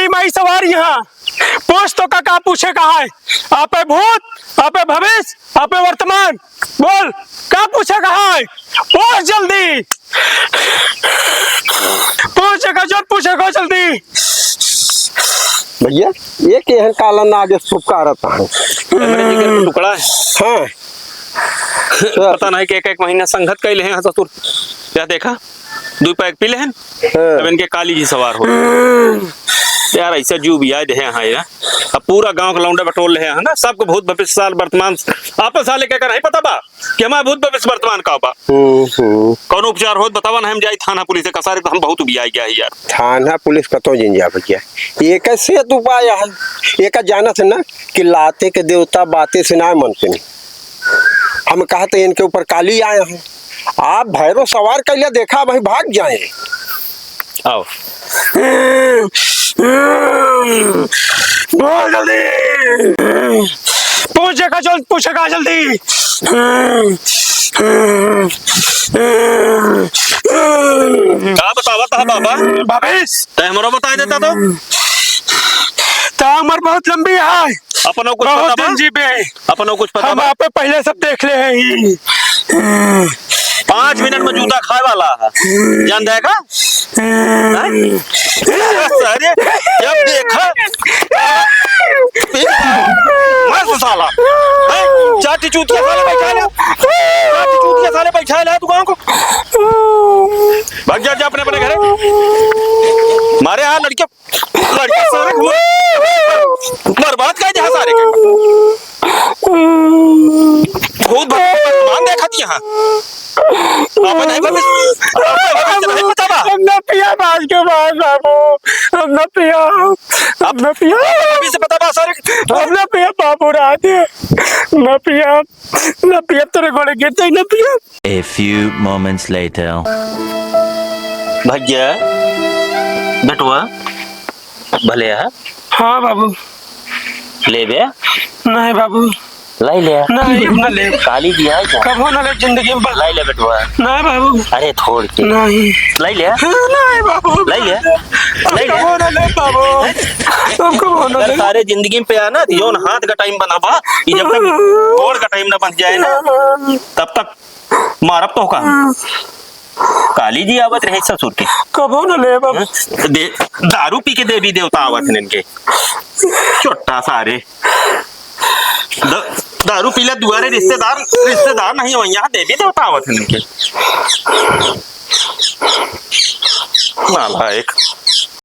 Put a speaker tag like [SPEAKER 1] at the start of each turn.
[SPEAKER 1] काली माई सवार यहाँ। पूछ तो का पूछे कहा है? आपे भूत, आपे भविष्य, आपे वर्तमान, बोल का पूछे कहा है? पूछ जल्दी, पूछेगा जो पूछेगा जल्दी।
[SPEAKER 2] भैया ये के काला नाग पुकारता है।
[SPEAKER 3] टुकड़ा है।
[SPEAKER 2] हाँ
[SPEAKER 3] पता नहीं कि एक महीना संगत कैले हैं ससुर। क्या देखा 2 पैक पी ले हैं तब इनके काली जी सवार हो यार। ऐसा जू भी आए दे हाँ यार। अब पूरा गांव का लौंडे बटोल रहे हैं ना, सबको भूत भविष्य साल वर्तमान आपस साले क्या कर नहीं पता बा कि हमारा भूत भविष्य वर्तमान का बा। कौन उपचार हो बतावा ना, हम जाए थाना पुलिस का सारे तो हम बहुत भी आई गया है यार।
[SPEAKER 2] थाना पुलिस कतो जिन जा भैया ये कैसे उपाय है? एक जानत है ना कि लाते के देवता बातें से ना मनते नहीं। हम कहते इनके ऊपर काली आए हैं, आप भैरव सवार कैले देखा भाई भाग जाए।
[SPEAKER 3] आओ
[SPEAKER 1] बोल जल्दी, पूछेगा जल्दी।
[SPEAKER 3] क्या बतावा था बाबा?
[SPEAKER 1] भविष्य
[SPEAKER 3] तय हमारा बता देता
[SPEAKER 1] तो उम्र बहुत लंबी है,
[SPEAKER 3] अपनों कुछ
[SPEAKER 1] बहुत
[SPEAKER 3] पता
[SPEAKER 1] दिन जीवे।
[SPEAKER 3] अपनों कुछ पता
[SPEAKER 1] हम आप पहले सब देख ले हैं ही।
[SPEAKER 3] 5 मिनट में जूता खाए वाला है जान देगा। अरे जब देखा मस्त साला चाटी चूतिया साले बैठा ले, चाटी चूतिया साले बैठा ले दुकान को। भाग जा अपने अपने घरे। मारे यहाँ लड़के सारे बर्बाद कर दिया सारे के। बहुत मान देखा थी यहाँ नहीं पता बा।
[SPEAKER 1] हम न पिया बाज के बाद बाबू, हम न पिया,
[SPEAKER 3] अब
[SPEAKER 1] न पिया
[SPEAKER 3] अभी से पता बा सारे।
[SPEAKER 1] हम न पिया बाबू रात न पिया, न पिया तेरे घोड़े गिरते ही न पिया।
[SPEAKER 4] A few moments later.
[SPEAKER 3] भैया बेटुआ भले है।
[SPEAKER 1] हाँ बाबू।
[SPEAKER 3] ले बे
[SPEAKER 1] नहीं बाबू
[SPEAKER 3] लाई ले।
[SPEAKER 1] नहीं न ले,
[SPEAKER 3] काली जी है क्या?
[SPEAKER 1] कबो न ले जिंदगी में।
[SPEAKER 3] लाई ले बेटुआ।
[SPEAKER 1] नहीं बाबू।
[SPEAKER 3] अरे थोड़ के
[SPEAKER 1] नहीं
[SPEAKER 3] लाई ले।
[SPEAKER 1] नहीं बाबू,
[SPEAKER 3] लाई ले लाई ले।
[SPEAKER 1] कबो न ले बाबू, तुम कबो न ले।
[SPEAKER 3] सारे जिंदगी में पे आना जोन हाथ का टाइम बना बा, ये जब तक गोड़ का टाइम ना बन जाए ना तब तक मारब तो का। काली जी आवत रहे ससुर के
[SPEAKER 1] कबो न ले बाबू।
[SPEAKER 3] दारू पी के देवी देवता आवत हैं इनके छोटा सारे। दारू पीला दुआरे रिश्तेदार नहीं हो, यहाँ देवी देवता आवत हैं इनके। नालायक।